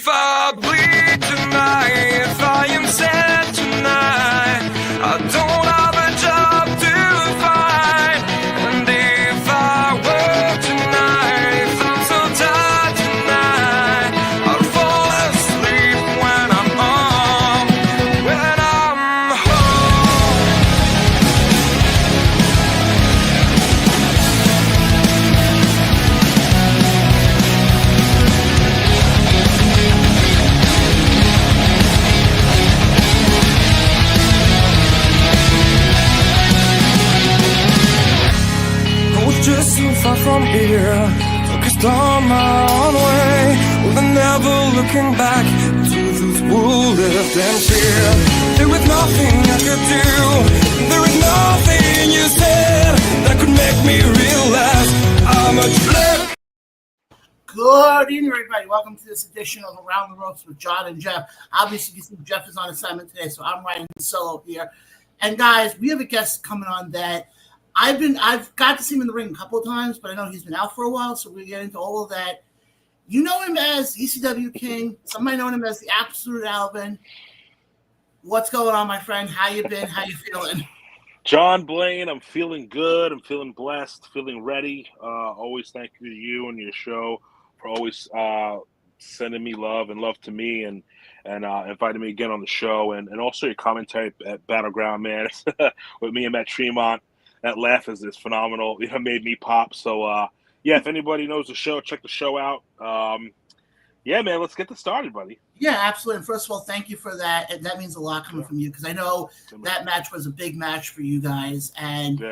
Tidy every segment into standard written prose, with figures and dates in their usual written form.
if I bleed tonight, if I am sad tonight, I don't have a job to find. And if I work tonight, if I'm so tired tonight, I'll fall asleep when I'm home, when I'm home. I was just so far from here, focused on my own way, with never looking back to those who lived in fear. There was nothing I could do, there was nothing you said that could make me realize I'm a trip. Good evening, everybody. Welcome to this edition of Around the Ropes with John and Jeff. Obviously, you see Jeff is on assignment today, so I'm riding solo here. And guys, we have a guest coming on that I've got to see him in the ring a couple of times, but I know he's been out for a while, so we get into all of that. You know him as ECW King. Somebody know him as the Absolute Alvin. What's going on, my friend? How you been? How you feeling? John Blaine, I'm feeling good. I'm feeling blessed, feeling ready. Always thank you to you and your show for always sending me love to me and inviting me again on the show. And also your commentary at Battleground, man, with me and Matt Tremont. That laugh is phenomenal. It made me pop. So, yeah, if anybody knows the show, check the show out. Yeah, man, let's get this started, buddy. Yeah, absolutely. And first of all, thank you for that. And that means a lot coming from you, because I know that match was a big match for you guys. And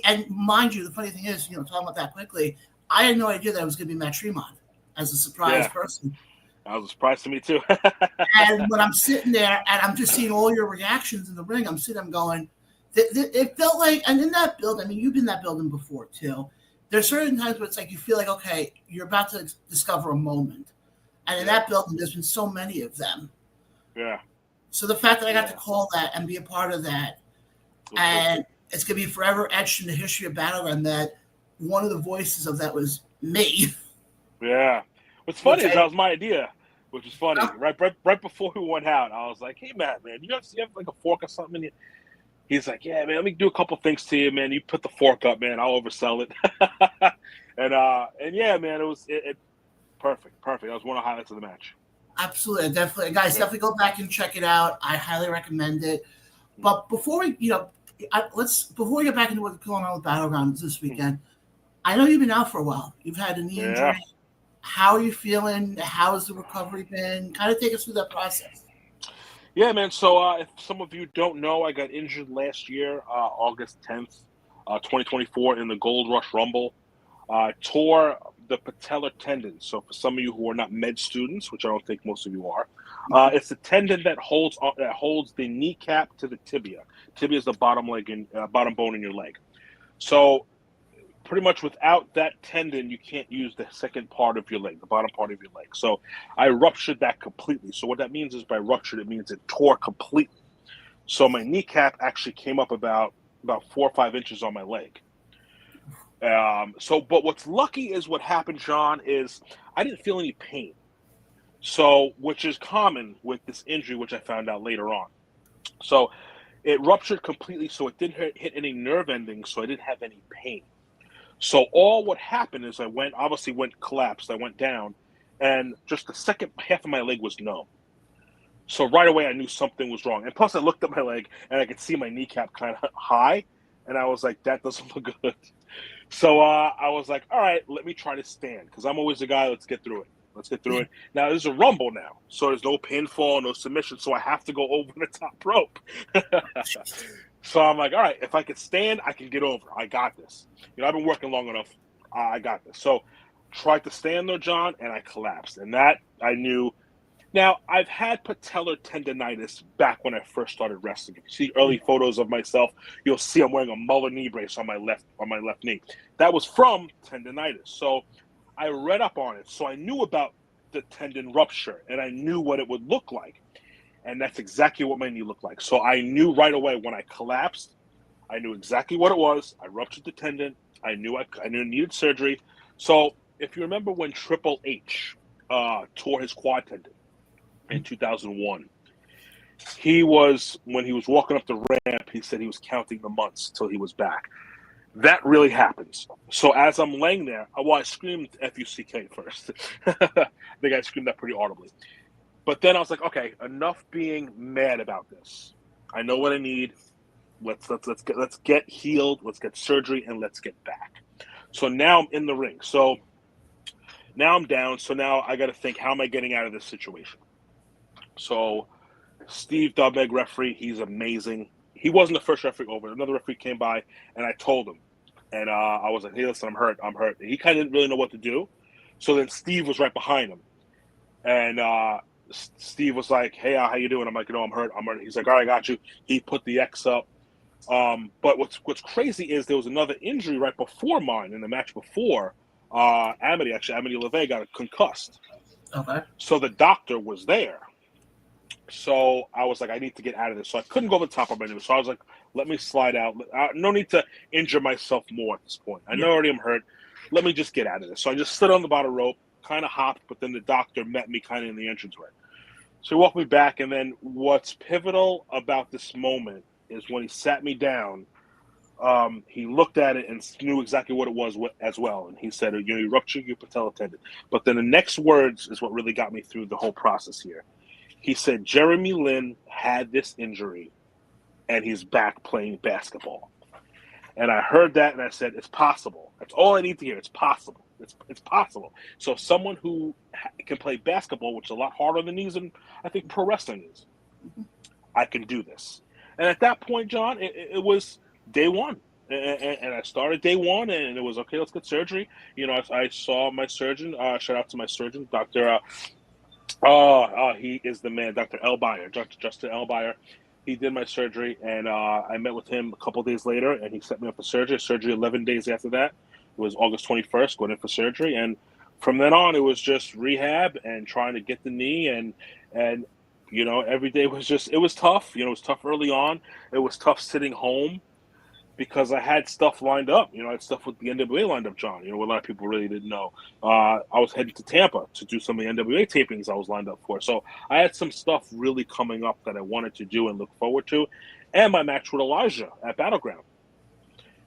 and mind you, the funny thing is, talking about that quickly, I had no idea that it was going to be Matt Tremont as a surprise person. That was a surprise to me, too. And when I'm sitting there and I'm just seeing all your reactions in the ring, I'm going, it felt like, and in that building, I mean, you've been in that building before, too. There's certain times where it's like you feel like, okay, you're about to discover a moment. And in that building, there's been so many of them. Yeah. So the fact that I got to call that and be a part of that, and it's going to be forever etched in the history of Battleground that one of the voices of that was me. Yeah. What's funny is that was my idea, which is funny. Right before we went out, I was like, hey, Matt, man, you have like a fork or something in you? He's like, yeah, man, let me do a couple things to you, man. You put the fork up, man. I'll oversell it. and yeah, man, it was perfect. That was one of the highlights of the match. Absolutely, definitely, guys. Definitely go back and check it out. I highly recommend it. But before we, before we get back into what's going on with Battleground this weekend, I know you've been out for a while. You've had a knee injury. How are you feeling? How has the recovery been? Kind of take us through that process. Yeah, man. So if some of you don't know, I got injured last year, August 10th, 2024, in the Gold Rush Rumble. Tore the patellar tendon. So for some of you who are not med students, which I don't think most of you are, it's the tendon that holds the kneecap to the tibia. Tibia is the bottom bone in your leg. So pretty much without that tendon, you can't use the second part of your leg, the bottom part of your leg. So I ruptured that completely. So what that means is by ruptured, it means it tore completely. So my kneecap actually came up about 4 or 5 inches on my leg. But what's lucky is what happened, John, is I didn't feel any pain. So, which is common with this injury, which I found out later on. So it ruptured completely, so it didn't hit any nerve endings, so I didn't have any pain. So what happened is I collapsed, I went down, and just the second half of my leg was numb. So right away I knew something was wrong. And plus I looked at my leg and I could see my kneecap kind of high, and I was like, that doesn't look good. So I was like, all right, let me try to stand, because I'm always the guy, let's get through it. Now there's a rumble now, so there's no pinfall, no submission, so I have to go over the top rope. So I'm like, all right, if I could stand, I can get over. I got this. I've been working long enough. I got this. So tried to stand there, John, and I collapsed. And that I knew. Now, I've had patellar tendonitis back when I first started wrestling. If you see early photos of myself, you'll see I'm wearing a Muller knee brace on my left knee. That was from tendonitis. So I read up on it. So I knew about the tendon rupture, and I knew what it would look like. And that's exactly what my knee looked like. So I knew right away when I collapsed, I knew exactly what it was. I ruptured the tendon. I knew I needed surgery. So if you remember when Triple H tore his quad tendon in 2001. When he was walking up the ramp, he said he was counting the months till he was back. That really happens. So as I'm laying there, I screamed F-U-C-K first. I think I screamed that pretty audibly. But then I was like, okay, enough being mad about this. I know what I need. Let's get healed. Let's get surgery, and let's get back. So now I'm in the ring. So now I'm down. So now I got to think, how am I getting out of this situation? So Steve Dubmeg, referee, he's amazing. He wasn't the first referee over. Another referee came by, and I told him. And I was like, hey, listen, I'm hurt. And he kind of didn't really know what to do. So then Steve was right behind him. And Steve was like, hey, how you doing? I'm like, I'm hurt. He's like, all right, I got you. He put the X up. But what's crazy is there was another injury right before mine in the match before. Amity LeVay got concussed. Okay. So the doctor was there. So I was like, I need to get out of this. So I couldn't go over the top of it. So I was like, let me slide out. No need to injure myself more at this point. I know already I'm hurt. Let me just get out of this. So I just stood on the bottom rope, kind of hopped, but then the doctor met me kind of in the entranceway. So he walked me back. And then what's pivotal about this moment is when he sat me down, he looked at it and knew exactly what it was as well. And he said, you ruptured your patella tendon. But then the next words is what really got me through the whole process here. He said, Jeremy Lin had this injury, and he's back playing basketball. And I heard that, and I said, it's possible. That's all I need to hear. It's possible. It's possible. So someone who can play basketball, which is a lot harder than these, and I think pro wrestling is, I can do this. And at that point, John, it was day one. And I started day one, and it was, okay, let's get surgery. I saw my surgeon. Shout out to my surgeon, Dr. He is the man, Dr. Elbeyer, Dr. Justin Elbeyer. He did my surgery, and I met with him a couple of days later, and he set me up for surgery. Surgery 11 days after that. It was August 21st, going in for surgery. And from then on, it was just rehab and trying to get the knee. And every day was just, it was tough. It was tough early on. It was tough sitting home because I had stuff lined up. I had stuff with the NWA lined up, John. What a lot of people really didn't know. I was heading to Tampa to do some of the NWA tapings I was lined up for. So I had some stuff really coming up that I wanted to do and look forward to. And my match with Elijah at Battleground.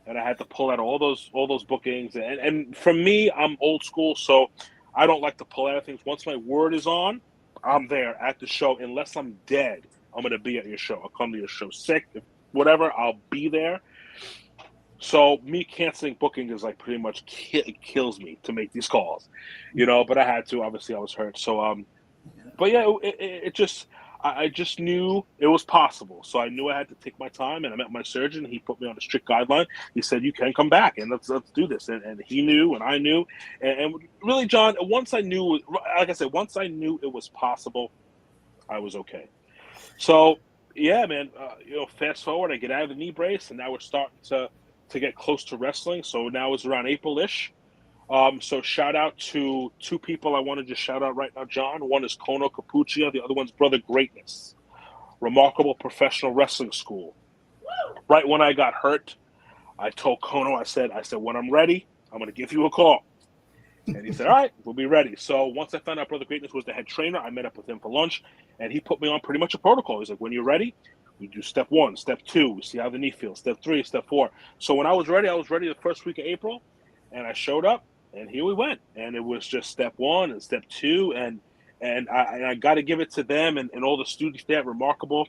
And I had to pull out all those bookings. And for me, I'm old school, so I don't like to pull out things. Once my word is on, I'm there at the show. Unless I'm dead, I'm going to be at your show. I'll come to your show sick, whatever, I'll be there. So me canceling booking is like pretty much kills me to make these calls, but I had to. Obviously, I was hurt. So, but yeah, I just knew it was possible. So I knew I had to take my time, and I met my surgeon. He put me on a strict guideline. He said, you can come back, and let's do this. And he knew, and I knew. And really, John, once I knew it was possible, I was okay. So, yeah, man, fast forward, I get out of the knee brace, and now we're starting to get close to wrestling. So now it's around April-ish. So shout out to two people I want to just shout out right now, John. One is Kono Capuccia. The other one's Brother Greatness. Remarkable Professional Wrestling School. Right when I got hurt, I told Kono, I said, when I'm ready, I'm going to give you a call. And he said, all right, we'll be ready. So once I found out Brother Greatness was the head trainer, I met up with him for lunch, and he put me on pretty much a protocol. He's like, when you're ready, we do step 1, step 2, we see how the knee feels, step 3, step 4. So when I was ready the first week of April, and I showed up, and here we went. And it was just step 1 and step 2, and I got to give it to them and all the students there, remarkable.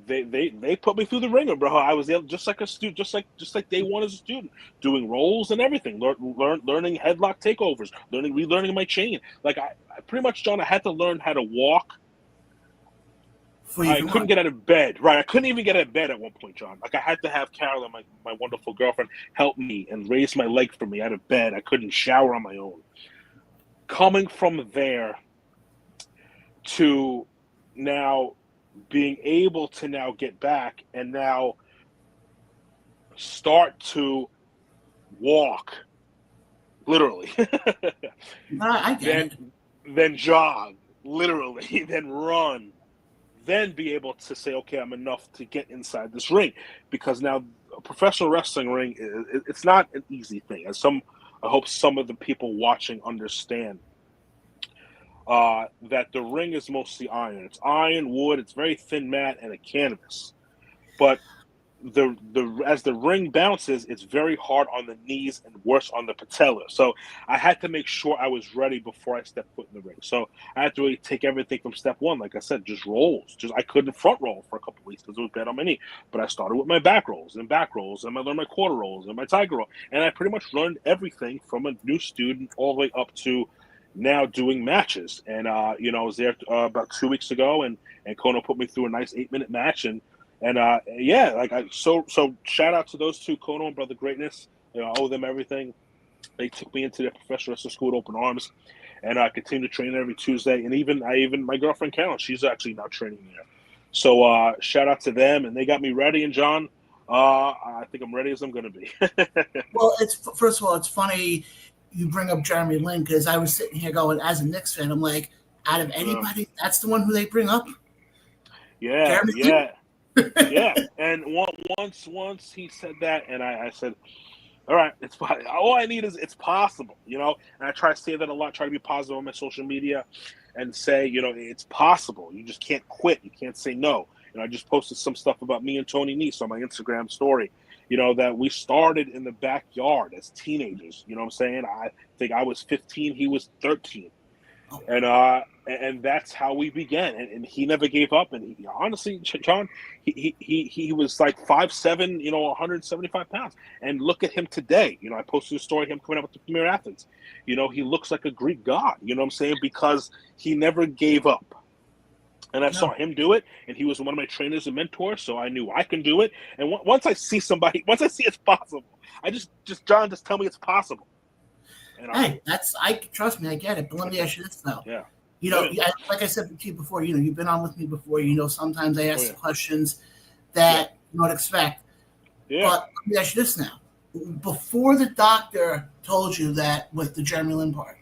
They put me through the ringer, bro. I was able, just like a student, just like day one as a student, doing rolls and everything, learning headlock takeovers, relearning my chain. Like I pretty much, John, I had to learn how to walk. I couldn't get out of bed. Right, I couldn't even get out of bed at one point, John. Like I had to have Carolyn, my wonderful girlfriend, help me and raise my leg for me out of bed. I couldn't shower on my own. Coming from there to now being able to now get back and now start to walk, literally. I get it. Then jog, literally, then run, then be able to say, okay, I'm enough to get inside this ring. Because now a professional wrestling ring, it's not an easy thing. I hope some of the people watching understand. that the ring is mostly iron. It's iron, wood. It's very thin mat and a canvas. But as the ring bounces, it's very hard on the knees and worse on the patella. So I had to make sure I was ready before I stepped foot in the ring. So I had to really take everything from step one. Like I said, just rolls. I couldn't front roll for a couple of weeks because it was bad on my knee. But I started with my back rolls, and I learned my quarter rolls and my tiger roll. And I pretty much learned everything from a new student all the way up to now doing matches. And I was there about 2 weeks ago, and Kono put me through a nice 8-minute match, and so shout out to those two, Kono and Brother Greatness. I owe them everything. They took me into their professional wrestling school with open arms, and I continue to train every Tuesday. And even my girlfriend Carolyn, she's actually now training there. So shout out to them, and they got me ready. And John, I think I'm ready as I'm going to be. Well, first of all, it's funny you bring up Jeremy Lin, because I was sitting here going, as a Knicks fan, I'm like, out of anybody, that's the one who they bring up. Yeah, Jeremy yeah. Lin? Yeah, and once he said that, and I said, all right, it's all I need is it's possible, and I try to say that a lot, try to be positive on my social media and say, it's possible. You just can't quit. You can't say no. I just posted some stuff about me and Tony Nese on my Instagram story, that we started in the backyard as teenagers. You know what I'm saying? I think I was 15, he was 13. And that's how we began, and he never gave up. And honestly, John, he was like 5'7", 175 pounds. And look at him today. I posted a story of him coming up with the Premier Athletes. He looks like a Greek god. You know what I'm saying? Because he never gave up. And I saw him do it, and he was one of my trainers and mentors, so I knew I can do it. And once I see it's possible, I just John, just tell me it's possible. Hey, trust me, I get it. But let me ask you this though. Yeah. Like I said to you before, you've been on with me before. Sometimes I ask the questions that you don't expect. Yeah. But let me ask you this now. Before the doctor told you that with the Jeremy Lin part,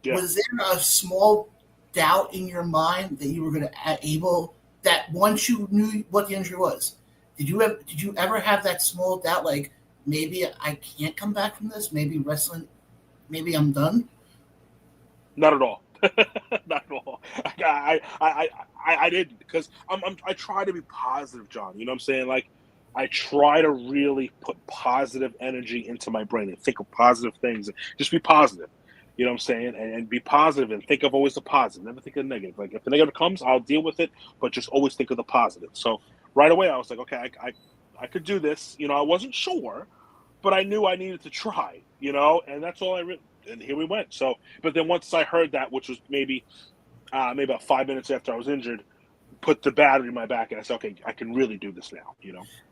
was there a small doubt in your mind that you were going to that once you knew what the injury was, did you ever have that small doubt, like maybe I can't come back from this, maybe wrestling, maybe I'm done? Not at all. Not at all. I didn't, because I try to be positive, John. You know what I'm saying? Like, I try to really put positive energy into my brain and think of positive things and just be positive. You know what I'm saying? And be positive and think of always the positive. Never think of the negative. Like, if the negative comes, I'll deal with it, but just always think of the positive. So right away, I was like, okay, I could do this. I wasn't sure, but I knew I needed to try, and that's all and here we went. So, but then once I heard that, which was maybe about 5 minutes after I was injured, put the battery in my back, and I said, okay, I can really do this now,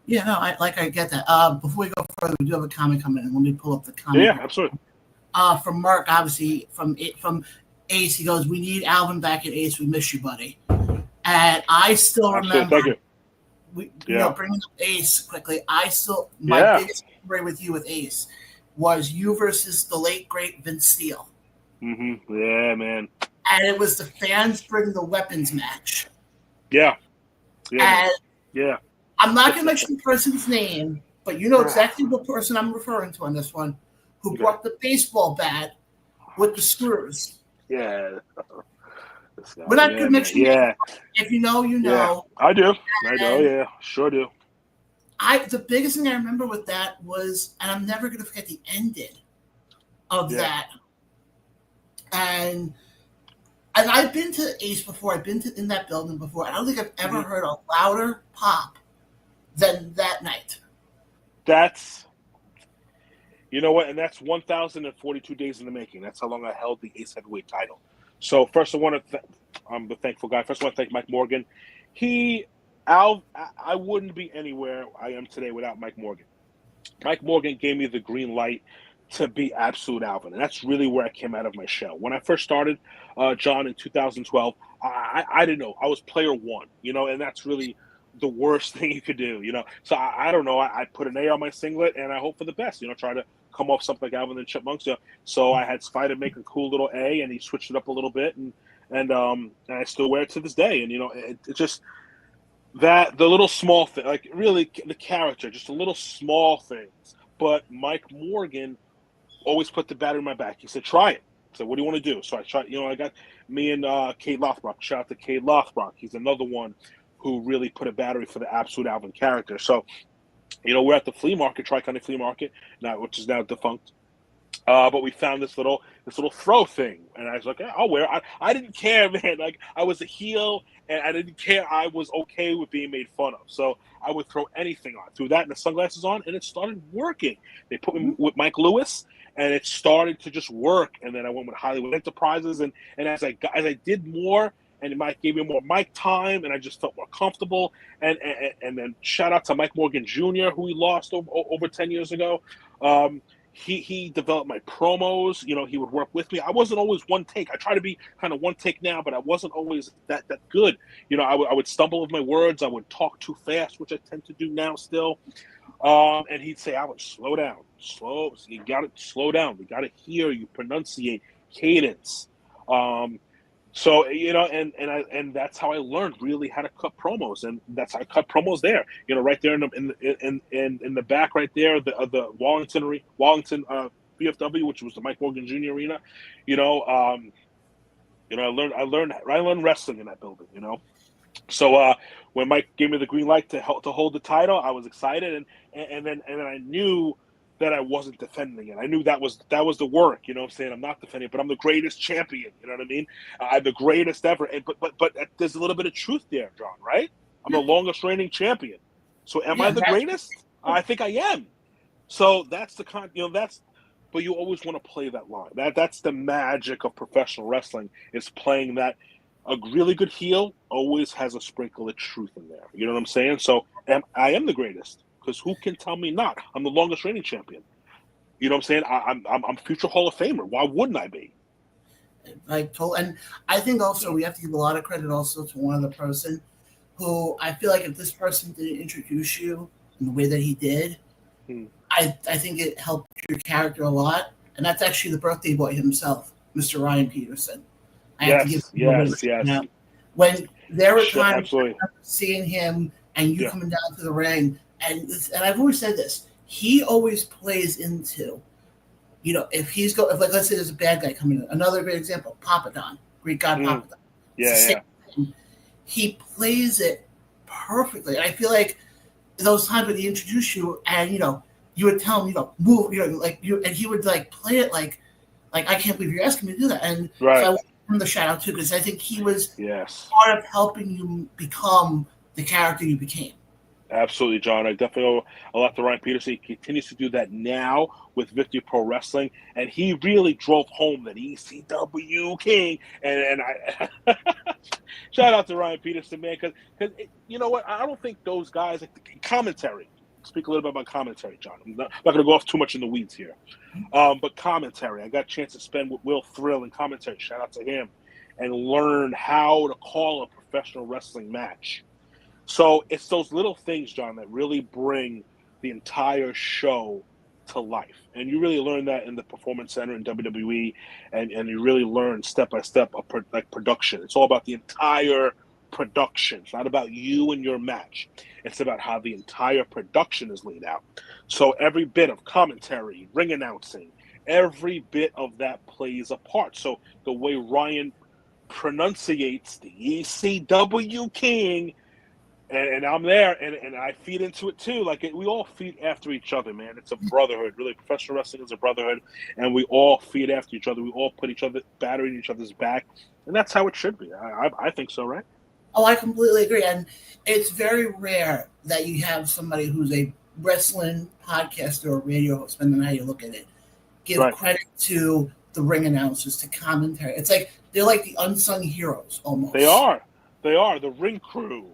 Yeah, no, I get that. Before we go further, we do have a comment coming in. Let me pull up the comment. Yeah, absolutely. From Mark, obviously, from Ace, he goes, we need Alvin back at Ace. We miss you, buddy. And I still remember, thank you. Bringing up Ace quickly, my biggest memory with you with Ace was you versus the late, great Vince Steele. Mm-hmm. Yeah, man. And it was the fans bring the weapons match. Yeah. And yeah. I'm not going to mention the person's name, but you know exactly what person I'm referring to on this one, who brought the baseball bat with the screws. Yeah. We're not going to mention names. If you know, you know. Yeah. I do. I know, yeah. Sure do. The biggest thing I remember with that was, and I'm never going to forget the ending of that. And I've been to Ace before. I've been in that building before. I don't think I've ever heard a louder pop than that night. That's, you know what? And that's 1,042 days in the making. That's how long I held the Ace Heavyweight title. So first, I want to I'm the thankful guy. First, I want to thank Mike Morgan. I wouldn't be anywhere I am today without Mike Morgan. Mike Morgan gave me the green light to be absolute Alvin, and that's really where I came out of my shell. When I first started, John, in 2012, I didn't know. I was player one, and that's really the worst thing you could do, So I don't know. I put an A on my singlet, and I hope for the best, try to come off something like Alvin and Chipmunks. So I had Spider make a cool little A, and he switched it up a little bit, and I still wear it to this day. And, it just – that the little small thing, like really the character, just the little small things. But Mike Morgan always put the battery in my back. He said, try it. So what do you want to do? So I tried, I got me and Kate Lothbrock. Shout out to Kate Lothbrock. He's another one who really put a battery for the absolute Alvin character. So, we're at the flea market, Tri-County Flea Market, now, which is now defunct. But we found this little throw thing, and I was like, I'll wear it. I didn't care, man. Like, I was a heel, and I didn't care. I was okay with being made fun of. So I would throw anything on. Threw that and the sunglasses on, and it started working. They put me with Mike Lewis, and it started to just work. And then I went with Hollywood Enterprises, and as I did more, and Mike gave me more mic time, and I just felt more comfortable. And then shout out to Mike Morgan Jr., who we lost over 10 years ago. He developed my promos. He would work with me. I wasn't always one take. I try to be kind of one take now, but I wasn't always that good. I would stumble with my words. I would talk too fast, which I tend to do now still. And he'd say, "Albert, slow down. You got to slow down. We got to hear you pronunciate cadence." So and that's how I learned really how to cut promos, and that's how I cut promos there. Right there in the back, right there, the Wallington VFW, which was the Mike Morgan Jr. Arena. I learned wrestling in that building. So when Mike gave me the green light to hold the title, I was excited, and then I knew that I wasn't defending it. I knew that was the work. You know what I'm saying? I'm not defending it, but I'm the greatest champion. You know what I mean? I'm the greatest ever. But there's a little bit of truth there, John, right? I'm the longest reigning champion. So am I the greatest? I think I am. So that's the but you always want to play that line. That's the magic of professional wrestling, is playing that. A really good heel always has a sprinkle of truth in there. You know what I'm saying? So I am the greatest. Because who can tell me not? I'm the longest reigning champion. You know what I'm saying? I'm future Hall of Famer. Why wouldn't I be? And I think also we have to give a lot of credit also to one other person who I feel like if this person didn't introduce you in the way that he did, I think it helped your character a lot. And that's actually the birthday boy himself, Mr. Ryan Peterson. Yes. When there were times absolutely. seeing him and you coming down to the ring, and I've always said this, he always plays into, if let's say there's a bad guy coming in. Another great example, Papadon, Greek god Papadon. Yeah. He plays it perfectly. And I feel like those times when he introduced you, and you would tell him, move, and he would play it like I can't believe you're asking me to do that. And so I want to give him the shout out too, because I think he was part of helping you become the character you became. Absolutely, John. I definitely owe a lot to Ryan Peterson. He continues to do that now with Victory Pro Wrestling, and he really drove home that ECW King. And I shout out to Ryan Peterson, man, because you know what? I don't think those guys commentary. Speak a little bit about commentary, John. I'm not going to go off too much in the weeds here, but commentary. I got a chance to spend with Will Thrill in commentary. Shout out to him, and learn how to call a professional wrestling match. So it's those little things, John, that really bring the entire show to life. And you really learn that in the Performance Center in WWE, and you really learn step by step of production. It's all about the entire production. It's not about you and your match. It's about how the entire production is laid out. So every bit of commentary, ring announcing, every bit of that plays a part. So the way Ryan pronunciates the ECW King, and I'm there, and I feed into it too. We all feed after each other, man. It's a brotherhood. Really, professional wrestling is a brotherhood, and we all feed after each other. We all put battery in each other's back, and that's how it should be. I think so, right? Oh, I completely agree. And it's very rare that you have somebody who's a wrestling podcaster or radio host, depending on how you look at it, give credit to the ring announcers, to commentary. It's like they're like the unsung heroes almost. They are. The ring crew.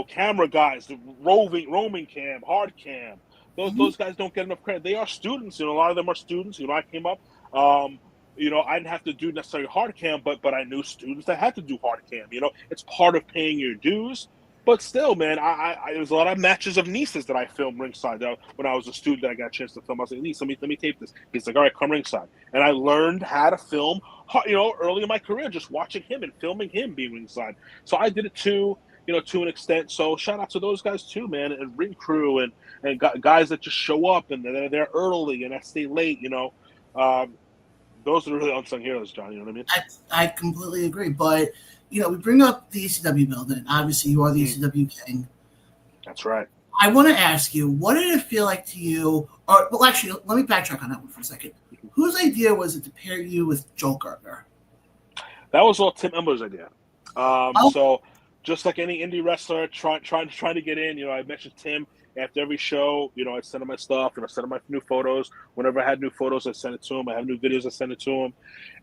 Camera guys, the roaming cam, hard cam. Those guys don't get enough credit. They are students. A lot of them are students. I came up. I didn't have to do necessarily hard cam, but I knew students that had to do hard cam. It's part of paying your dues. But still, man, I there was a lot of matches of nieces that I filmed ringside. When I was a student, I got a chance to film. I was like, niece, let me tape this. He's like, all right, come ringside. And I learned how to film, early in my career, just watching him and filming him being ringside. So I did it too. To an extent. So shout out to those guys too, man, and ring crew and guys that just show up and they're there early and that stay late. those are really unsung heroes, John. You know what I mean? I completely agree. But, we bring up the ECW building. Obviously, you are the ECW king. That's right. I want to ask you, what did it feel like to you? Well, actually, let me backtrack on that one for a second. Whose idea was it to pair you with Joel Gertner? That was all Tim Ember's idea. So just like any indie wrestler trying to get in, I mentioned Tim after every show. I sent him my stuff, I sent him my new photos. Whenever I had new photos, I sent it to him. I have new videos, I send it to him.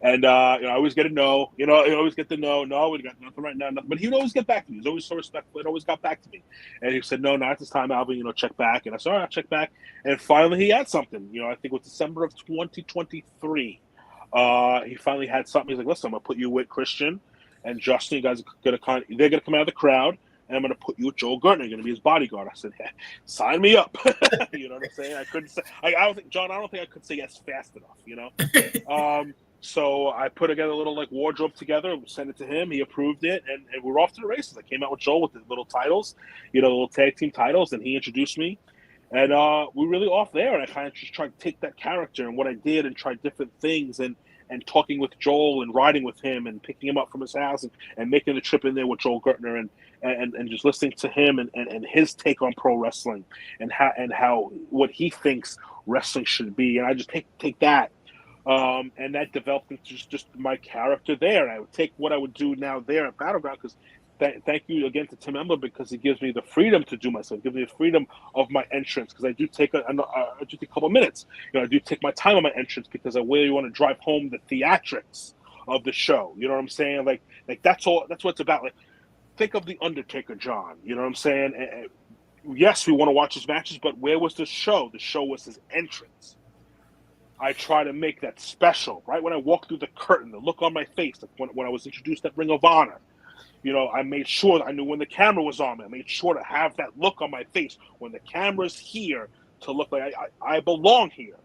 And I always get a no. I always get the no. No, we got nothing right now. Nothing. But he would always get back to me. He was always so respectful. It always got back to me. And he said, no, not at this time, Alvin. Check back. And I said, all right, I'll check back. And finally, he had something. I think it was December of 2023. He finally had something. He's like, listen, I'm gonna put you with Christian and Justin. You guys are they're gonna come out of the crowd, and I'm gonna put you with Joel Gertner. You're gonna be his bodyguard. I said, hey, sign me up. You know what I'm saying? I couldn't say. I don't think, John. I don't think I could say yes fast enough. So I put together a little wardrobe together, sent it to him. He approved it, and we're off to the races. I came out with Joel with the little titles, little tag team titles, and he introduced me. And we're really off there, and I kind of just tried to take that character and what I did and try different things and talking with Joel and riding with him and picking him up from his house and making the trip in there with Joel Gertner and just listening to him and his take on pro wrestling and how what he thinks wrestling should be. And I just take that and that developed into just my character there. And I would take what I would do now there at Battleground because thank you again to Tim Ember because he gives me the freedom to do myself, gives me the freedom of my entrance because I do take a couple minutes. I do take my time on my entrance because I really want to drive home the theatrics of the show. You know what I'm saying? Like that's all. That's what it's about. Like think of the Undertaker, John. You know what I'm saying? And yes, we want to watch his matches, but where was the show? The show was his entrance. I try to make that special. Right when I walk through the curtain, the look on my face, like when I was introduced at Ring of Honor. I made sure that I knew when the camera was on me. I made sure to have that look on my face when the camera's here to look like I belong here,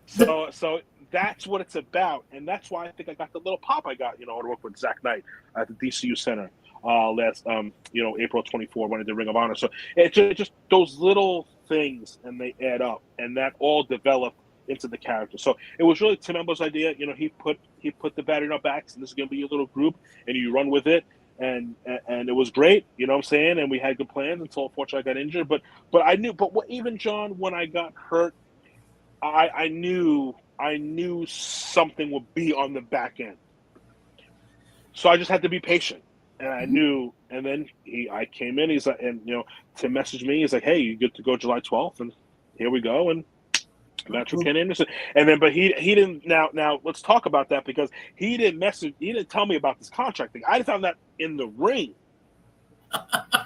So that's what it's about. And that's why I think I got the little pop I got, to work with Zach Knight at the DCU Center last, April 24 when I did Ring of Honor. So it's just those little things and they add up and that all developed into the character. So it was really Tim Ember's idea. He put the battery in our backs, and this is going to be a little group, and you run with it, and it was great. You know what I'm saying? And we had good plans until unfortunately I got injured. But I knew. But even John, when I got hurt, I knew something would be on the back end. So I just had to be patient, and I knew. And then I came in. He's like, and Tim messaged me. He's like, "Hey, you good to go July 12th?" And here we go. And match with Ken Anderson, and then but he didn't. Now let's talk about that because he didn't tell me about this contract thing. I found that in the ring. So I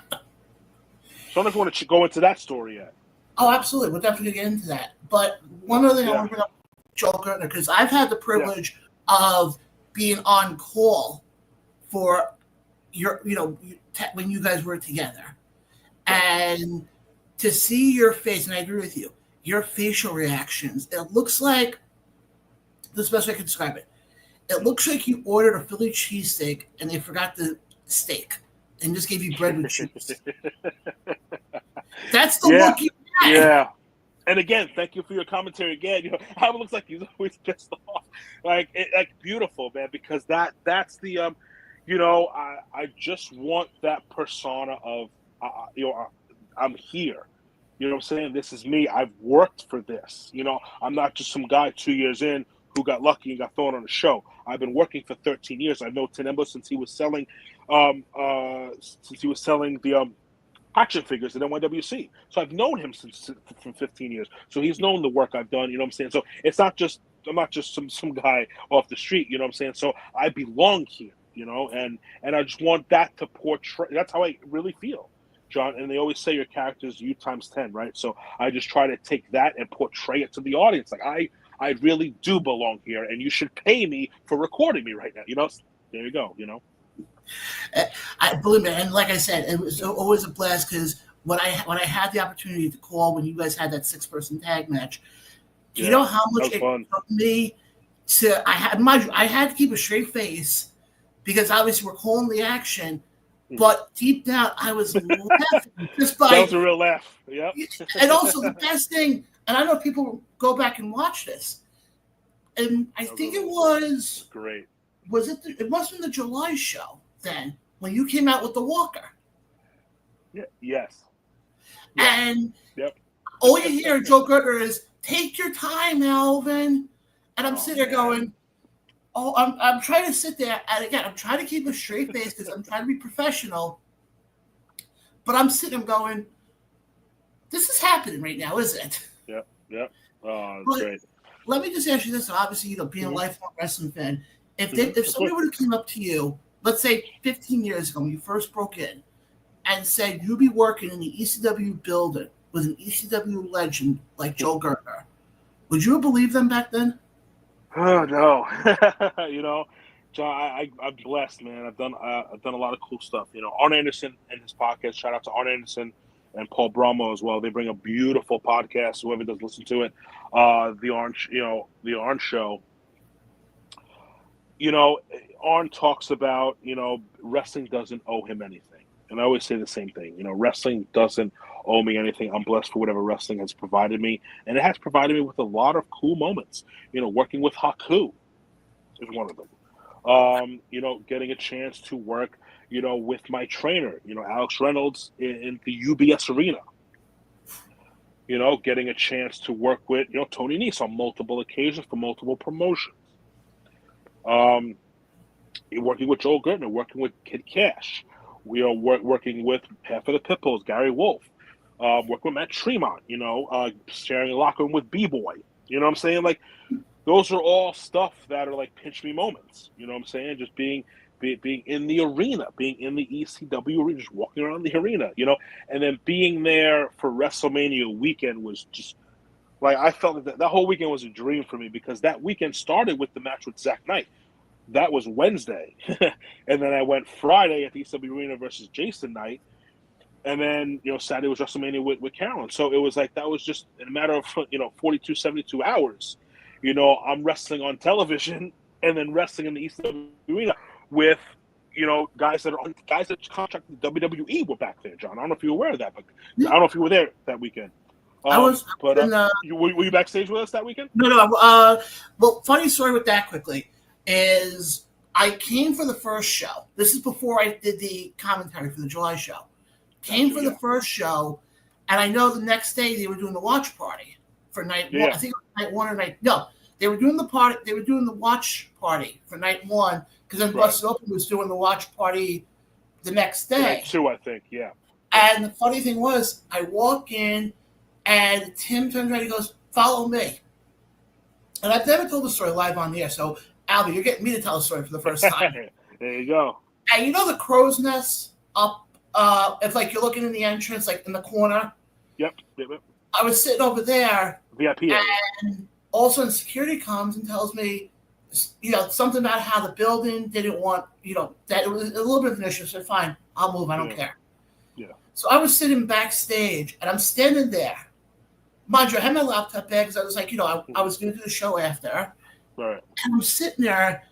don't know if you want to go into that story yet. Oh, absolutely. We'll definitely get into that. But one other thing I want to bring up, Joel Gertner, because I've had the privilege of being on call for when you guys were together, and to see your face, and I agree with you. Your facial reactions. It looks like, this is the best way I can describe it. It looks like you ordered a Philly cheesesteak and they forgot the steak and just gave you bread with cheese. That's the look you had. Yeah. And again, thank you for your commentary again. Alvin looks like he's always pissed off. Like beautiful, man, because that's the I just want that persona of I'm here. You know what I'm saying? This is me. I've worked for this. I'm not just some guy 2 years in who got lucky and got thrown on a show. I've been working for 13 years. I know Tim Ember since he was selling the action figures at NYWC. So I've known him from 15 years. So he's known the work I've done. You know what I'm saying? So it's not just I'm not just some guy off the street. You know what I'm saying? So I belong here. And I just want that to portray. That's how I really feel. John, and they always say your character is you times 10, right? So I just try to take that and portray it to the audience. Like I really do belong here, and you should pay me for recording me right now. There you go. I believe me, and like I said, it was always a blast because when I had the opportunity to call when you guys had that 6-person tag match, do you know how much it took me to? I had to keep a straight face because obviously we're calling the action. But deep down, I was laughing just by. That was a real laugh. Yeah. And also the best thing, and I know people go back and watch this. And I think it was great. Was it? It must have been the July show then when you came out with the Walker. Yeah. Yes. And yep. All you hear Joe Gertner is "Take your time, Alvin," and I'm sitting there going, "Oh, I'm trying to sit there." And again, I'm trying to keep a straight face because I'm trying to be professional. But I'm sitting there going, "This is happening right now, isn't it?" Yep. Oh, that's great. Let me just ask you this. Obviously, being a lifelong wrestling fan, if somebody would have come up to you, let's say 15 years ago when you first broke in, and said you'd be working in the ECW building with an ECW legend like Joe Gertner, would you have believed them back then? Oh no, John, I'm blessed, man. I've done a lot of cool stuff. Arn Anderson and his podcast. Shout out to Arn Anderson and Paul Bramo as well. They bring a beautiful podcast. Whoever does listen to it, the Arn Show. Arn talks about wrestling doesn't owe him anything, and I always say the same thing. Wrestling doesn't owe me anything. I'm blessed for whatever wrestling has provided me, and it has provided me with a lot of cool moments. Working with Haku is one of them. Getting a chance to work, with my trainer, Alex Reynolds in the UBS Arena. Getting a chance to work with, Tony Nese on multiple occasions for multiple promotions. Working with Joel Gertner, working with Kid Cash. We are working with half of the Pitbulls, Gary Wolf. Working with Matt Tremont, sharing a locker room with B-Boy. You know what I'm saying? Like, those are all stuff that are like pinch me moments. You know what I'm saying? Just being in the arena, being in the ECW arena, just walking around the arena, and then being there for WrestleMania weekend was just like, I felt that whole weekend was a dream for me, because that weekend started with the match with Zack Knight. That was Wednesday. And then I went Friday at the ECW Arena versus Jason Knight. And then, Saturday was WrestleMania with Carolyn. So it was like, that was just in a matter of, 42, 72 hours. I'm wrestling on television and then wrestling in the ECW Arena with, guys that contracted the WWE were back there, John. I don't know if you're aware of that, but I don't know if you were there that weekend. I was. But were you backstage with us that weekend? No. Well, funny story with that quickly is I came for the first show. This is before I did the commentary for the July show. Came for the first show, and I know the next day they were doing the watch party for night one. I think it was night one or night. No, they were doing the party. They were doing the watch party for night one, because then Busted Open was doing the watch party the next day. Night two, I think. Yeah. And the funny thing was, I walk in, and Tim turns around and he goes, "Follow me." And I've never told the story live on the air, so Alvin, you're getting me to tell the story for the first time. There you go. And the crow's nest up, if like you're looking in the entrance, like in the corner. Yep. I was sitting over there, VIP area. And all of a sudden security comes and tells me, something about how the building didn't want, that it was a little bit of an issue. So fine, I'll move. I don't care. Yeah. So I was sitting backstage, and I'm standing there. Mind you, I had my laptop there because I was like, I was going to do the show after. Right. And I'm sitting there,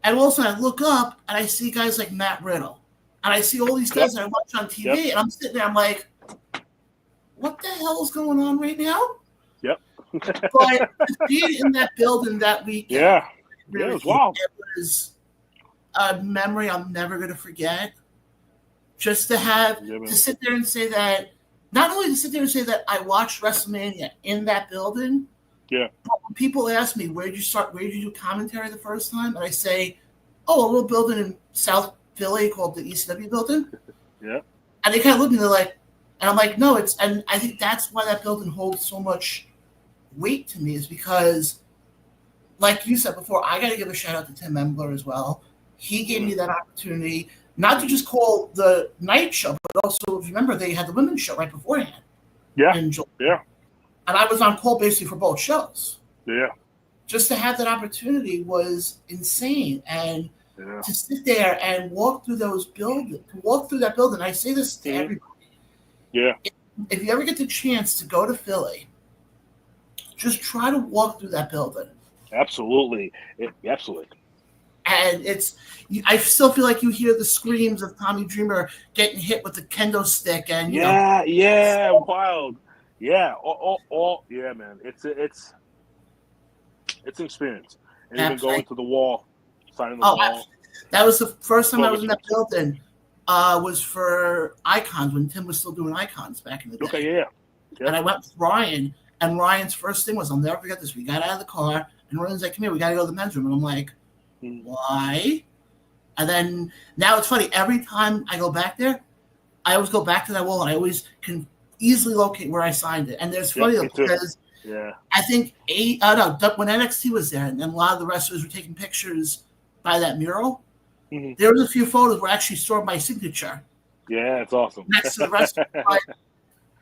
and all of a sudden I look up, and I see guys like Matt Riddle. And I see all these guys that I watch on TV, and I'm sitting there, I'm like, what the hell is going on right now? Yep. But being in that building that weekend, it was wild. It was a memory I'm never going to forget. Just to have to sit there and say that, not only to sit there and say that I watched WrestleMania in that building, but when people ask me, where did you do commentary the first time? And I say, a little building in South Philly called the ECW building. Yeah. And they kind of look at me, they're like, and I'm like, no, and I think that's why that building holds so much weight to me, is because, like you said before, I got to give a shout out to Tim Embler as well. He gave me that opportunity, not to just call the night show, but also, if you remember, they had the women's show right beforehand. Yeah. Yeah. And I was on call basically for both shows. Yeah. Just to have that opportunity was insane. And to sit there and walk through that building, I say this to everybody. Yeah. If you ever get the chance to go to Philly, just try to walk through that building. Absolutely. Absolutely. And I still feel like you hear the screams of Tommy Dreamer getting hit with the kendo stick, and wild, all yeah, man. It's an experience. and even going to the wall, signing the Oh, wall. that was the first time I was in that building. Was for Icons when Tim was still doing Icons back in the day. Okay, yeah. And I went with Ryan, and Ryan's first thing was, I'll never forget this. We got out of the car, and Ryan's like, "Come here, we got to go to the men's room." And I'm like, "Why?" And then now it's funny. Every time I go back there, I always go back to that wall, and I always can easily locate where I signed it. And there's funny though, because I think when NXT was there, and a lot of the wrestlers were taking pictures by that mural. There was a few photos where I actually stored my signature. Yeah, it's awesome. Next to the rest.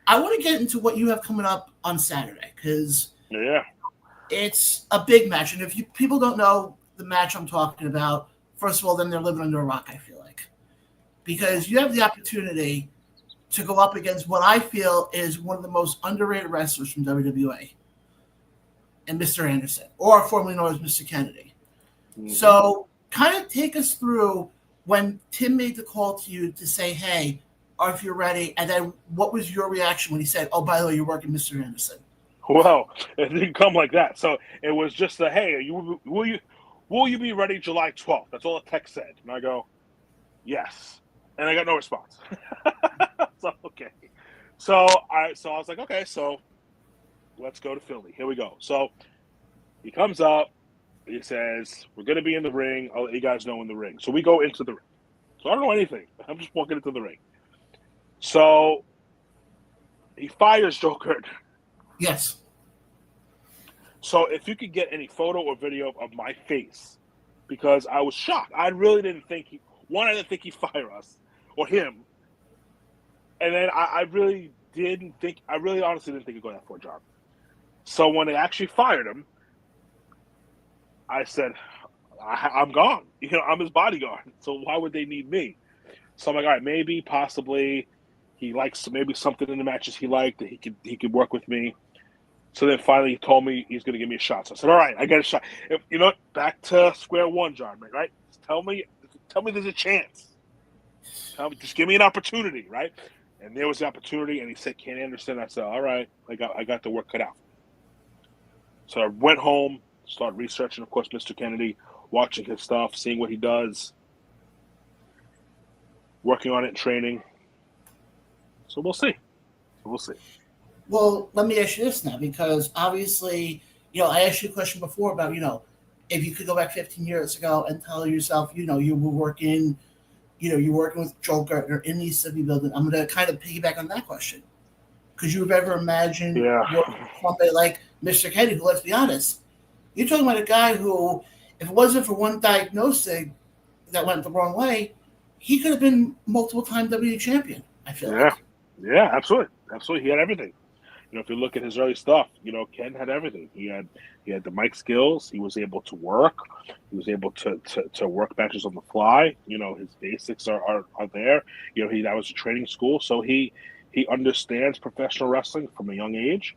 I want to get into what you have coming up on Saturday because it's a big match. And if people don't know the match I'm talking about, first of all, then they're living under a rock, I feel like. Because you have the opportunity to go up against what I feel is one of the most underrated wrestlers from WWE, and Mr. Anderson, or formerly known as Mr. Kennedy. So kind of take us through when Tim made the call to you to say, "Hey, or if you're ready," and then what was your reaction when he said, "Oh, by the way, you're working Mr. Anderson"? Well, it didn't come like that. So it was just a, "Hey, will you be ready July 12th?" That's all the text said, and I go, "Yes," and I got no response. So okay, so I was like, "Okay, so let's go to Philly. Here we go." So he comes up. He says, "We're going to be in the ring. I'll let you guys know in the ring." So we go into the ring. So I don't know anything. I'm just walking into the ring. So he fires Joe Curtin. Yes. So if you could get any photo or video of my face, because I was shocked. I really didn't think I didn't think he'd fire us or him. And then I really honestly didn't think he'd go that far, John. So when they actually fired him, I said, I'm gone. I'm his bodyguard. So why would they need me? So I'm like, all right, maybe, possibly, he likes maybe something in the matches he liked that he could work with me. So then finally he told me he's going to give me a shot. So I said, all right, I got a shot. Back to square one, John, right? Tell me there's a chance. Just give me an opportunity, right? And there was the opportunity, and he said, "Ken Anderson." I said, all right, I got the work cut out. So I went home. Start researching, of course, Mr. Kennedy, watching his stuff, seeing what he does, working on it, training. So we'll see. Well, let me ask you this now, because obviously, I asked you a question before about, if you could go back 15 years ago and tell yourself, you were working, you're working with Joel Gertner in the East City building. I'm going to kind of piggyback on that question. Could you have ever imagined working with somebody like Mr. Kennedy, who, let's be honest, you're talking about a guy who, if it wasn't for one diagnosis that went the wrong way, he could have been multiple-time WWE champion, I feel like. Yeah, absolutely. He had everything. If you look at his early stuff, Ken had everything. He had the mic skills. He was able to work. He was able to work matches on the fly. His basics are there. That was a training school, so he understands professional wrestling from a young age.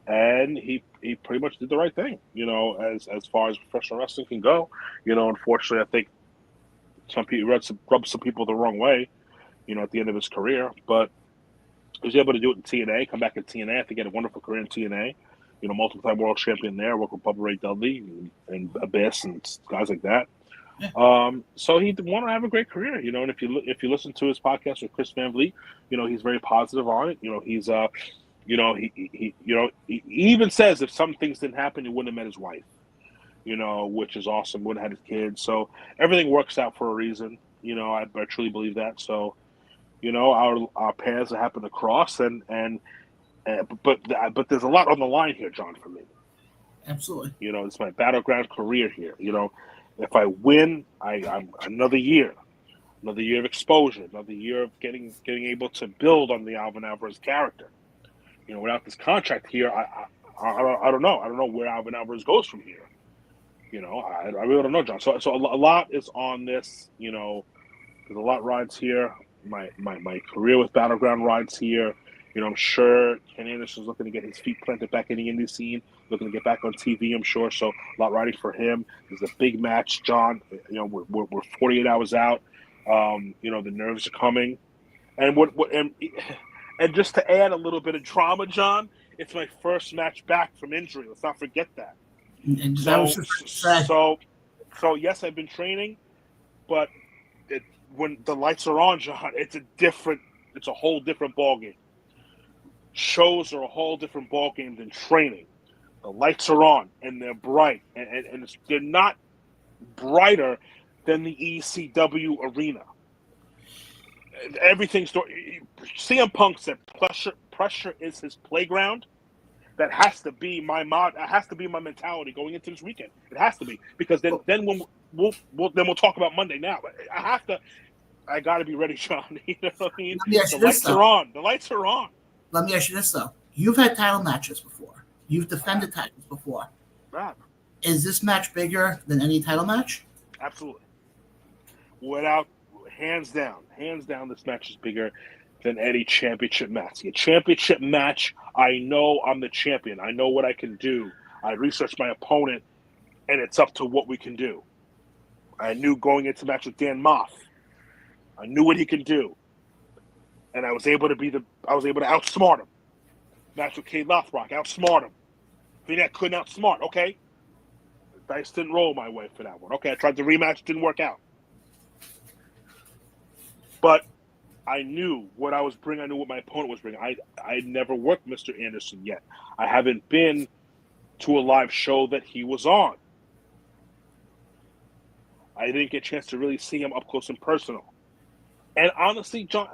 And he pretty much did the right thing, as far as professional wrestling can go. Unfortunately, I think some people rubbed some people the wrong way, at the end of his career. But he was able to do it in TNA, come back in TNA. I think he had a wonderful career in TNA. Multiple-time world champion there, worked with Bubba Ray Dudley and Abyss and guys like that. Yeah. So he wanted to have a great career, and if you listen to his podcast with Chris Van Vliet, he's very positive on it. He's he even says if some things didn't happen, he wouldn't have met his wife, which is awesome. Wouldn't have had his kids. So everything works out for a reason. I truly believe that. So, our paths happen to cross, but there's a lot on the line here, John, for me. Absolutely. It's my battleground career here. If I win, I'm another year of exposure, another year of getting able to build on the Alvin Alverez character. Without this contract here, I don't know. I don't know where Alvin Alverez goes from here. I really don't know, John. So a lot is on this. There's a lot rides here. My career with Battleground rides here. I'm sure Ken Anderson's looking to get his feet planted back in the indie scene, looking to get back on TV, I'm sure. So a lot riding for him. There's a big match, John. We're 48 hours out. The nerves are coming. And just to add a little bit of drama, John, it's my first match back from injury. Let's not forget that. And So So yes, I've been training, but when the lights are on, John, it's a whole different ballgame. Shows are a whole different ballgame than training. The lights are on and they're bright, and they're not brighter than the ECW arena. Everything's CM Punk said pressure is his playground. That has to be my mentality going into this weekend. It has to be, because then when we'll talk about Monday now. But I got to be ready, Sean. You know what I mean? The lights are on. The lights are on. Let me ask you this though: you've had title matches before. You've defended titles before. Right. Is this match bigger than any title match? Absolutely. Hands down, this match is bigger than any championship match. A championship match, I know I'm the champion. I know what I can do. I researched my opponent, and it's up to what we can do. I knew going into the match with Dan Moff, I knew what he can do, and I was able to outsmart him. Match with Kate Lothrock, outsmart him. V-Net couldn't outsmart. Okay, the dice didn't roll my way for that one. Okay, I tried the rematch, didn't work out. But I knew what I was bringing. I knew what my opponent was bringing. I never worked Mr. Anderson yet. I haven't been to a live show that he was on. I didn't get a chance to really see him up close and personal. And honestly, John,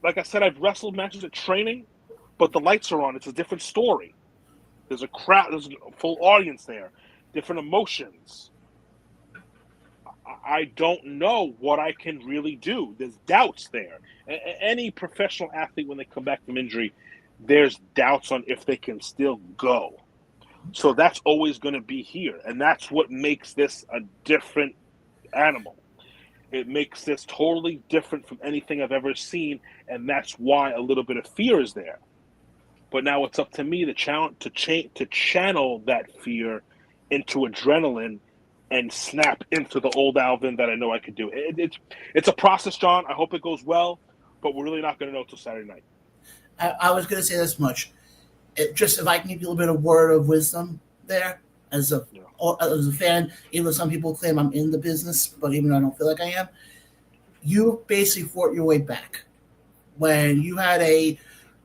like I said, I've wrestled matches at training, but the lights are on. It's a different story. There's a crowd. There's a full audience there. Different emotions. I don't know what I can really do. There's doubts there. Any professional athlete, when they come back from injury, there's doubts on if they can still go. So that's always going to be here. And that's what makes this a different animal. It makes this totally different from anything I've ever seen. And that's why a little bit of fear is there. But now it's up to me to channel that fear into adrenaline and snap into the old Alvin that I know I could do. It's a process, John. I hope it goes well, but we're really not going to know until Saturday night. I was going to say this much. If I can give you a little bit of word of wisdom there, as a fan, even though some people claim I'm in the business, but even though I don't feel like I am, you basically fought your way back when you had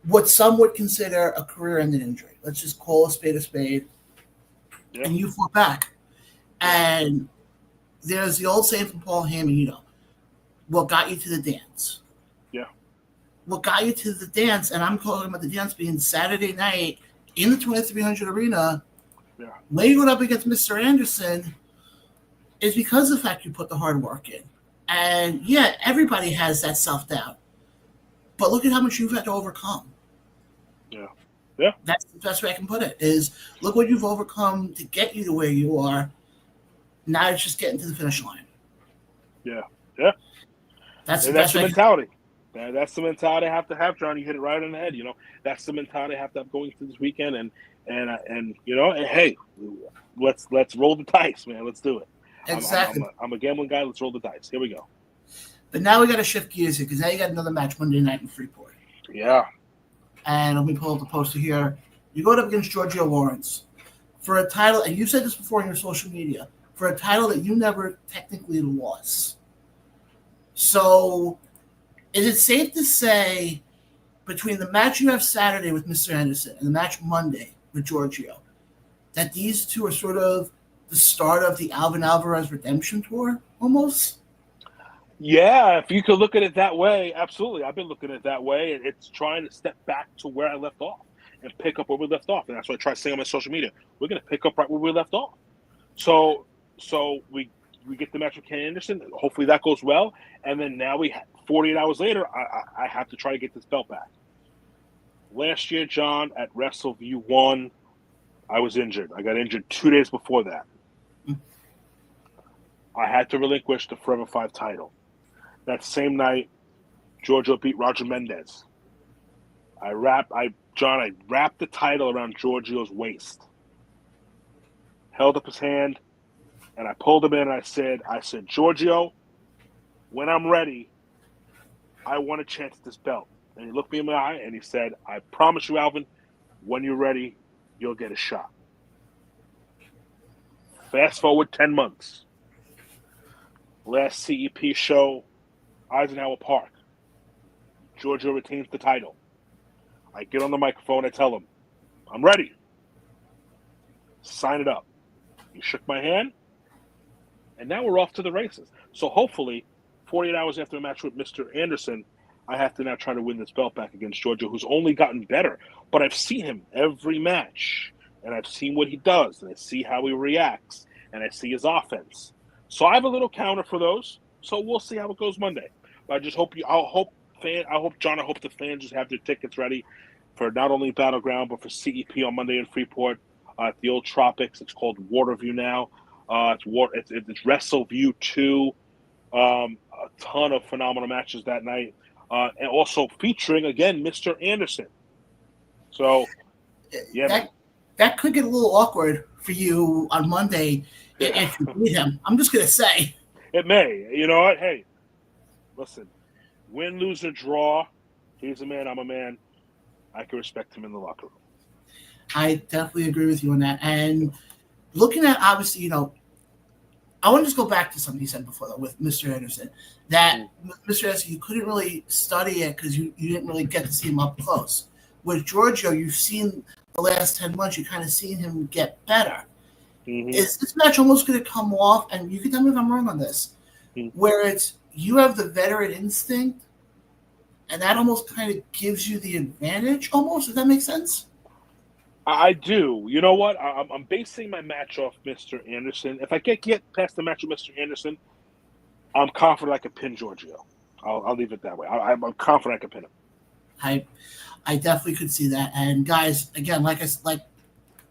what some would consider a career-ending injury. Let's just call a spade, yeah. And you fought back. And there's the old saying from Paul Heyman, what got you to the dance? Yeah. What got you to the dance, and I'm talking about the dance being Saturday night in the 2300 arena, laying up against Mr. Anderson, is because of the fact you put the hard work in. And yeah, everybody has that self-doubt. But look at how much you've had to overcome. Yeah. Yeah. That's the best way I can put it, is look what you've overcome to get you to where you are. Now it's just getting to the finish line. Yeah. Yeah. That's the mentality. That's the mentality I have to have, John. You hit it right on the head. That's the mentality I have to have going through this weekend. And hey, let's roll the dice, man. Let's do it. Exactly. I'm a gambling guy. Let's roll the dice. Here we go. But now we got to shift gears here, because now you got another match Monday night in Freeport. Yeah. And let me pull up the poster here. You go up against Giorgio Lawrence for a title, and you said this before on your social media, for a title that you never technically lost. So is it safe to say, between the match you have Saturday with Mr. Anderson and the match Monday with Giorgio, that these two are sort of the start of the Alvin Alverez redemption tour, almost? Yeah, if you could look at it that way, absolutely. I've been looking at it that way. It's trying to step back to where I left off and pick up where we left off. And that's what I try to say on my social media. We're going to pick up right where we left off. So we get the match with Ken Anderson. Hopefully that goes well. And then now 48 hours later, I have to try to get this belt back. Last year, John, at WrestleView 1, I was injured. I got injured 2 days before that. I had to relinquish the Forever 5 title. That same night, Giorgio beat Roger Mendez. I wrapped the title around Giorgio's waist, held up his hand, and I pulled him in and I said, Giorgio, when I'm ready, I want a chance at this belt. And he looked me in my eye and he said, I promise you, Alvin, when you're ready, you'll get a shot. Fast forward 10 months. Last CEP show, Eisenhower Park. Giorgio retains the title. I get on the microphone, I tell him, I'm ready. Sign it up. He shook my hand, and now we're off to the races. So hopefully, 48 hours after a match with Mr. Anderson, I have to now try to win this belt back against Giorgio, who's only gotten better. But I've seen him every match, and I've seen what he does, and I see how he reacts, and I see his offense. So I have a little counter for those. So we'll see how it goes Monday. But I just hope I hope the fans just have their tickets ready for not only Battleground but for CEP on Monday in Freeport at the old Tropics. It's called Waterview now. It's WrestleView 2. A ton of phenomenal matches that night, and also featuring again Mr. Anderson. So, yeah, that could get a little awkward for you on Monday if you beat him. I'm just gonna say it may. You know what? Hey, listen, win, lose, or draw. He's a man. I'm a man. I can respect him in the locker room. I definitely agree with you on that. And looking at obviously, I want to just go back to something you said before though, with Mr. Anderson. That Mr. Anderson, you couldn't really study it because you didn't really get to see him up close. With Giorgio, you've seen the last 10 months, you kind of seen him get better. Mm-hmm. Is this match almost going to come off, and you can tell me if I'm wrong on this, where it's you have the veteran instinct, and that almost kind of gives you the advantage almost? Does that make sense? I do. You know what? I'm basing my match off Mr. Anderson. If I get past the match with Mr. Anderson, I'm confident I can pin Giorgio. I'll leave it that way. I'm confident I can pin him. I definitely could see that. And guys, again, like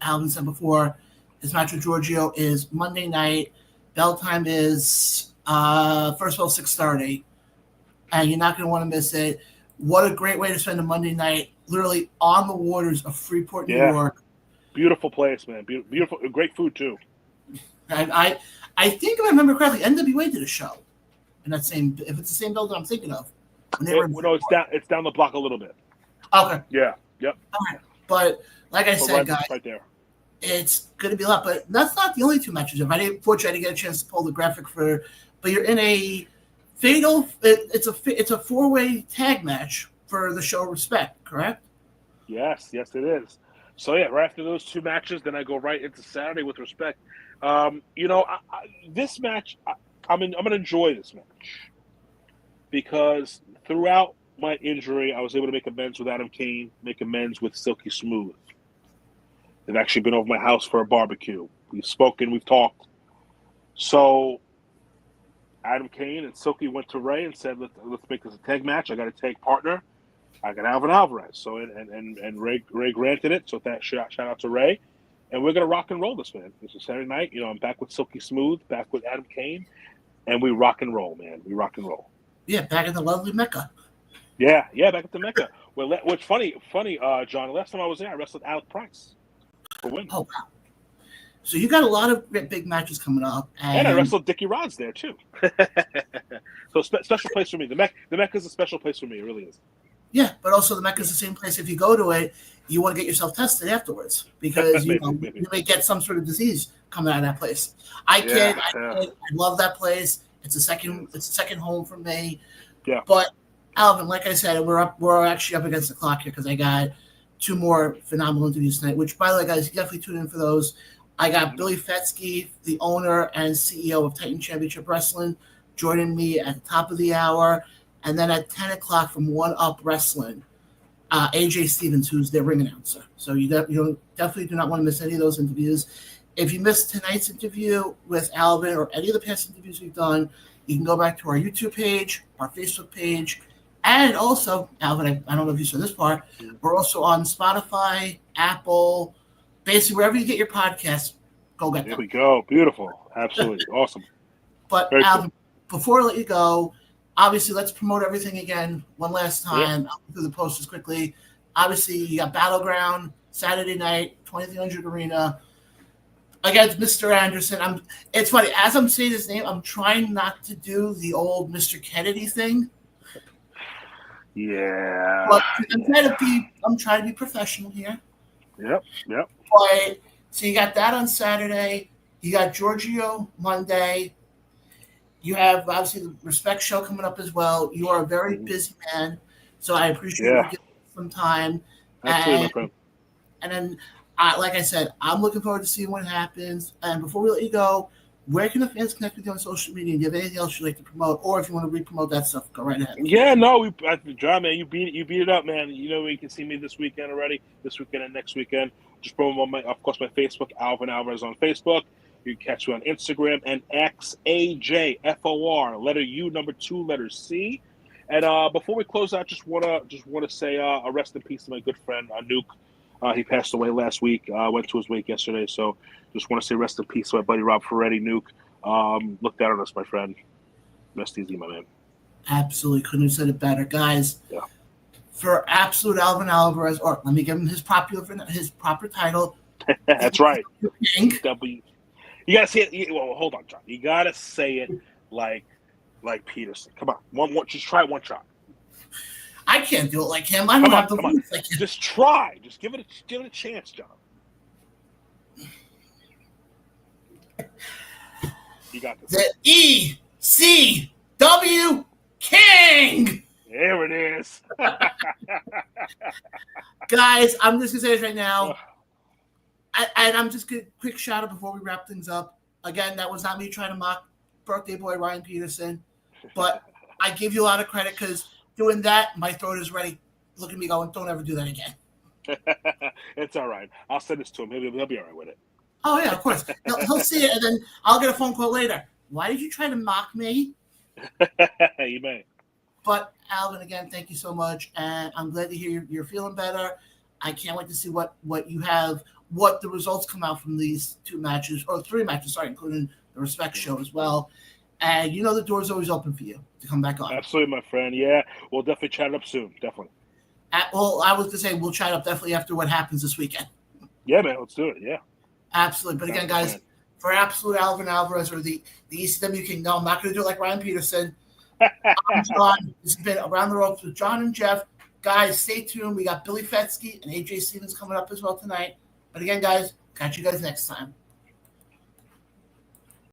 Alvin said before, his match with Giorgio is Monday night. Bell time is first of all 6:30, and you're not going to want to miss it. What a great way to spend a Monday night, literally on the waters of Freeport, New York. Beautiful place, man. Beautiful, great food too. I think if I remember correctly, NWA did a show in that same. If it's the same building I'm thinking of. It's down the block a little bit. Okay. Yeah. Yep. All right. But like I said, guys, right there. It's going to be a lot. But that's not the only two matches. Fortunately, I didn't get a chance to pull the graphic but you're in a fatal. It's a 4-way tag match for the show Respect, correct? Yes, it is. So yeah, right after those two matches, then I go right into Saturday with Respect. This match, I'm going to enjoy this match because throughout my injury, I was able to make amends with Adam Kane, make amends with Silky Smooth. They've actually been over my house for a barbecue. We've spoken, we've talked. So Adam Kane and Silky went to Ray and said, let's make this a tag match. I got a tag partner. I got Alvin Alverez. So and Ray granted it. So that shout out to Ray. And we're gonna rock and roll this, man. This is Saturday night. I'm back with Silky Smooth, back with Adam Kane, and we rock and roll, man. We rock and roll. Yeah, back in the lovely Mecca. Yeah, back at the Mecca. Well, what's funny, John. The last time I was there, I wrestled Alec Price for win. Oh wow! So you got a lot of big matches coming up, and I wrestled Dickie Rods there too. So special place for me. The Mecca is a special place for me. It really is. Yeah, but also the Mecca is the same place. If you go to it, you want to get yourself tested afterwards because you may get some sort of disease coming out of that place. I love that place. It's a second home for me. Yeah. But Alvin, like I said, we're actually up against the clock here because I got 2 more phenomenal interviews tonight. Which, by the way, guys, you definitely tune in for those. I got Billy Fetsky, the owner and CEO of Titan Championship Wrestling, joining me at the top of the hour. And then at 10 o'clock from One Up Wrestling, AJ Stevens, who's their ring announcer. So you definitely do not want to miss any of those interviews. If you missed tonight's interview with Alvin or any of the past interviews we've done, you can go back to our YouTube page, our Facebook page, and also, Alvin, I don't know if you saw this part, we're also on Spotify, Apple, basically wherever you get your podcasts, go get them. There we go. Beautiful. Absolutely. Awesome. But very Alvin, before I let you go, obviously, let's promote everything again one last time. Yeah. I'll go through the posters quickly. Obviously, you got Battleground, Saturday night, 2300 Arena. Against Mr. Anderson. It's funny, as I'm saying his name, I'm trying not to do the old Mr. Kennedy thing. Yeah. But I'm trying to be professional here. Yep. But so you got that on Saturday. You got Giorgio Monday. You have obviously the Respect show coming up as well. You are a very busy man, so I appreciate you giving some time. Absolutely, my friend. And then, like I said, I'm looking forward to seeing what happens. And before we let you go, where can the fans connect with you on social media? Do you have anything else you'd like to promote, or if you want to re-promote that stuff, go right ahead. Yeah, no, John, man, you beat it up, man. You know, you can see me this weekend already, this weekend and next weekend. Just promote of course, my Facebook, Alvin Alverez on Facebook. You can catch me on Instagram and XAJFOR, letter U, number 2, letter C. And before we close out, just wanna say a rest in peace to my good friend Nuke. He passed away last week. Went to his wake yesterday, so just want to say rest in peace to my buddy Rob Ferretti. Nuke, look down on us, my friend. Rest easy, my man. Absolutely, couldn't have said it better, guys. Yeah. For absolute Alvin Alverez, or let me give him his proper title. That's right. W. You gotta say it. Well, hold on, John. You gotta say it like Peterson. Come on, one. Just try one shot. I can't do it like him. I don't have the voice like him. Just try. Just give it a chance, John. You got this. The ECW King. There it is. Guys, I'm just gonna say this right now. And I'm just gonna quick shout out before we wrap things up. Again, that was not me trying to mock birthday boy Ryan Peterson, but I give you a lot of credit because doing that, my throat is ready. Look at me going, don't ever do that again. It's all right. I'll send this to him. He'll be all right with it. Oh, yeah, of course. He'll see it, and then I'll get a phone call later. Why did you try to mock me? You may. But, Alvin, again, thank you so much, and I'm glad to hear you're feeling better. I can't wait to see what you have, what the results come out from these 2 matches, or 3 matches, sorry, including the Respect show as well. And you know the door's always open for you to come back on. Absolutely, my friend. Yeah, we'll definitely chat it up soon. Definitely. Well, I was going to say we'll chat up definitely after what happens this weekend. Yeah, man. Let's do it. Yeah. Absolutely. But again, guys, for absolute Alvin Alverez or the ECW King, no, I'm not going to do it like Ryan Peterson. I'm John. This has been Around the Ropes with John and Jeff. Guys, stay tuned. We got Billy Fetsky and AJ Stevens coming up as well tonight. But again, guys, catch you guys next time.